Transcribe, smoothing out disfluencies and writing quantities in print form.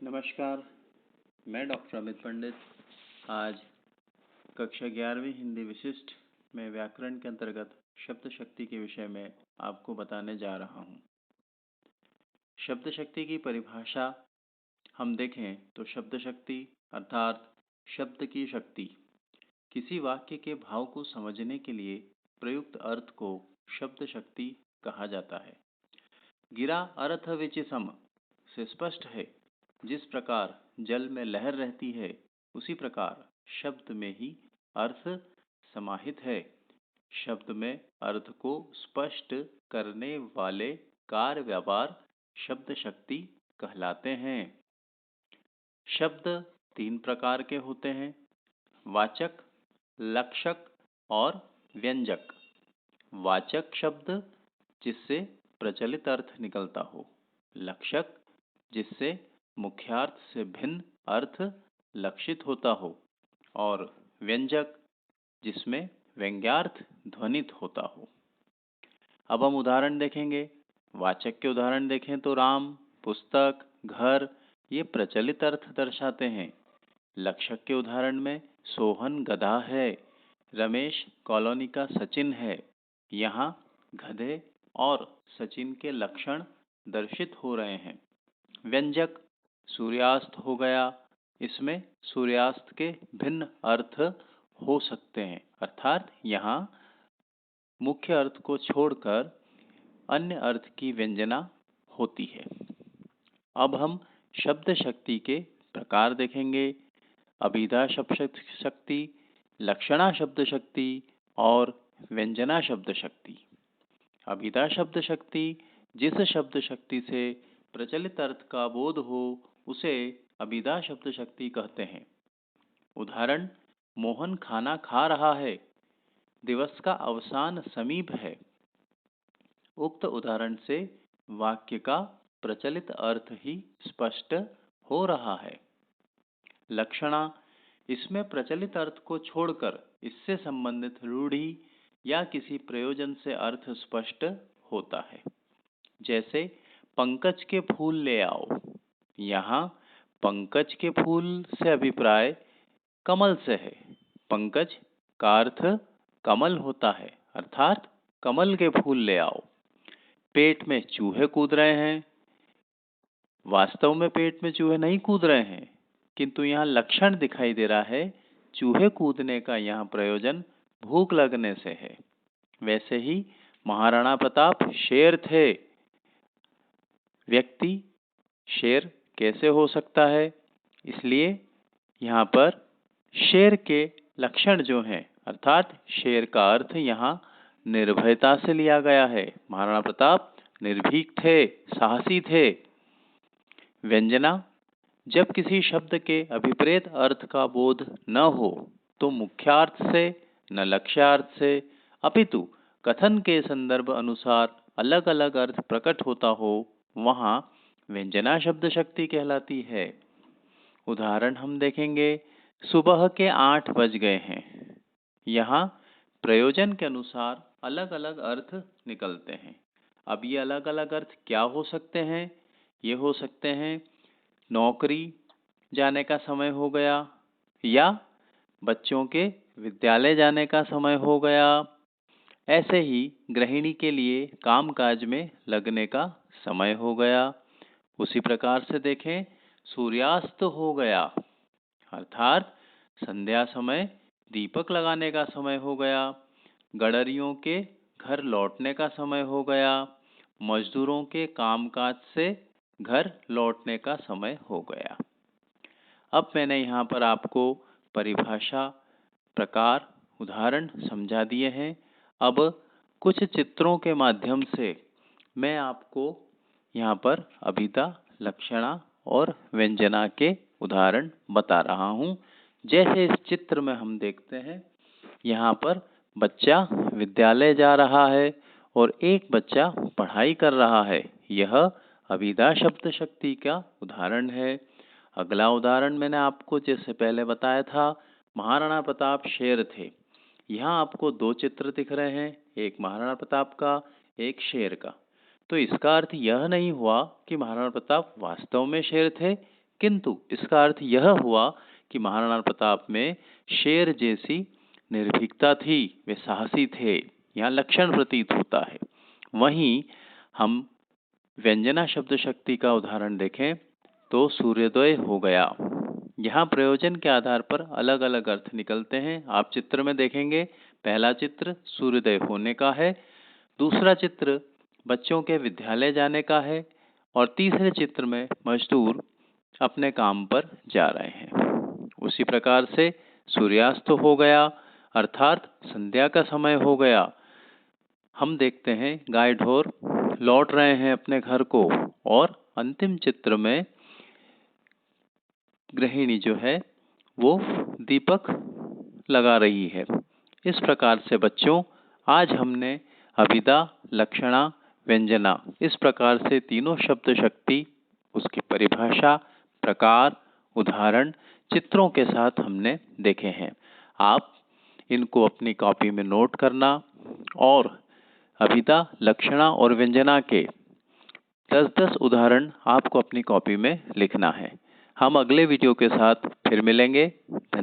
नमस्कार, मैं डॉक्टर अमित पंडित आज कक्षा 11वीं हिंदी विशिष्ट में व्याकरण के अंतर्गत शब्द शक्ति के विषय में आपको बताने जा रहा हूँ। शब्द शक्ति की परिभाषा हम देखें तो शब्द शक्ति अर्थात शब्द की शक्ति किसी वाक्य के भाव को समझने के लिए प्रयुक्त अर्थ को शब्द शक्ति कहा जाता है। गिरा अर्थ विचिसम से स्पष्ट है, जिस प्रकार जल में लहर रहती है उसी प्रकार शब्द में ही अर्थ समाहित है। शब्द में अर्थ को स्पष्ट करने वाले कार्य व्यवहार शब्द शक्ति कहलाते हैं। शब्द 3 प्रकार के होते हैं, वाचक, लक्षक और व्यंजक। वाचक शब्द जिससे प्रचलित अर्थ निकलता हो, लक्षक जिससे मुख्यार्थ से भिन्न अर्थ लक्षित होता हो और व्यंजक जिसमें व्यंग्यार्थ ध्वनित होता हो। अब हम उदाहरण देखेंगे। वाचक के उदाहरण देखें तो राम, पुस्तक, घर ये प्रचलित अर्थ दर्शाते हैं। लक्षक के उदाहरण में सोहन गधा है, रमेश कॉलोनी का सचिन है। यहाँ गधे और सचिन के लक्षण दर्शित हो रहे हैं। व्यंजक सूर्यास्त हो गया, इसमें सूर्यास्त के भिन्न अर्थ हो सकते हैं, अर्थात यहाँ मुख्य अर्थ को छोड़कर अन्य अर्थ की व्यंजना होती है। अब हम शब्द शक्ति के प्रकार देखेंगे। अभिधा शब्द शक्ति, लक्षणा शब्द शक्ति और व्यंजना शब्द शक्ति। अभिधा शब्द शक्ति जिस शब्द शक्ति से प्रचलित अर्थ का बोध हो उसे अभिधा शब्द शक्ति कहते हैं। उदाहरण, मोहन खाना खा रहा है, दिवस का अवसान समीप है। उक्त उदाहरण से वाक्य का प्रचलित अर्थ ही स्पष्ट हो रहा है। लक्षणा, इसमें प्रचलित अर्थ को छोड़कर इससे संबंधित रूढ़ि या किसी प्रयोजन से अर्थ स्पष्ट होता है। जैसे पंकज के फूल ले आओ। यहाँ पंकज के फूल से अभिप्राय कमल से है। पंकज का अर्थ कमल होता है, अर्थात कमल के फूल ले आओ। पेट में चूहे कूद रहे हैं। वास्तव में पेट में चूहे नहीं कूद रहे हैं, किंतु यहाँ लक्षण दिखाई दे रहा है। चूहे कूदने का यहाँ प्रयोजन भूख लगने से है। वैसे ही महाराणा प्रताप शेर थे। व्यक्ति शेर कैसे हो सकता है, इसलिए यहाँ पर शेर के लक्षण जो हैं, अर्थात शेर का अर्थ यहाँ निर्भयता से लिया गया है। महाराणा प्रताप निर्भीक थे, साहसी थे। व्यंजना, जब किसी शब्द के अभिप्रेत अर्थ का बोध न हो तो मुख्यार्थ से न लक्ष्यार्थ से अपितु कथन के संदर्भ अनुसार अलग अलग अर्थ प्रकट होता हो, वहाँ व्यंजना शब्द शक्ति कहलाती है। उदाहरण हम देखेंगे। सुबह के 8 बज गए हैं। यहाँ प्रयोजन के अनुसार अलग अलग अर्थ निकलते हैं। अब ये अलग अलग अर्थ क्या हो सकते हैं? ये हो सकते हैं नौकरी जाने का समय हो गया, या बच्चों के विद्यालय जाने का समय हो गया। ऐसे ही गृहिणी के लिए कामकाज में लगने का समय हो गया। उसी प्रकार से देखें, सूर्यास्त हो गया, अर्थात संध्या समय दीपक लगाने का समय हो गया। गडरियों के घर लौटने का समय हो गया। मजदूरों के कामकाज से घर लौटने का समय हो गया। अब मैंने यहाँ पर आपको परिभाषा, प्रकार, उदाहरण समझा दिए हैं। अब कुछ चित्रों के माध्यम से मैं आपको यहाँ पर अभिधा, लक्षणा और व्यंजना के उदाहरण बता रहा हूँ। जैसे इस चित्र में हम देखते हैं, यहाँ पर बच्चा विद्यालय जा रहा है और एक बच्चा पढ़ाई कर रहा है। यह अभिधा शब्द शक्ति का उदाहरण है। अगला उदाहरण मैंने आपको जैसे पहले बताया था, महाराणा प्रताप शेर थे। यहाँ आपको 2 चित्र दिख रहे हैं, एक महाराणा प्रताप का, एक शेर का। तो इसका अर्थ यह नहीं हुआ कि महाराणा प्रताप वास्तव में शेर थे, किंतु इसका अर्थ यह हुआ कि महाराणा प्रताप में शेर जैसी निर्भीकता थी, वे साहसी थे, यहाँ लक्षण प्रतीत होता है। वहीं हम व्यंजना शब्द शक्ति का उदाहरण देखें तो सूर्योदय हो गया। यहाँ प्रयोजन के आधार पर अलग अलग अर्थ निकलते हैं। आप चित्र में देखेंगे, पहला चित्र सूर्योदय होने का है, दूसरा चित्र बच्चों के विद्यालय जाने का है और तीसरे चित्र में मजदूर अपने काम पर जा रहे हैं। उसी प्रकार से सूर्यास्त हो गया अर्थात संध्या का समय हो गया। हम देखते हैं गाय ढोर लौट रहे हैं अपने घर को और अंतिम चित्र में गृहिणी जो है वो दीपक लगा रही है। इस प्रकार से बच्चों, आज हमने अभिधा, लक्षणा, व्यंजना इस प्रकार से तीनों शब्द शक्ति, उसकी परिभाषा, प्रकार, उदाहरण चित्रों के साथ हमने देखे हैं। आप इनको अपनी कॉपी में नोट करना और अभिधा, लक्षणा और व्यंजना के 10-10 उदाहरण आपको अपनी कॉपी में लिखना है। हम अगले वीडियो के साथ फिर मिलेंगे।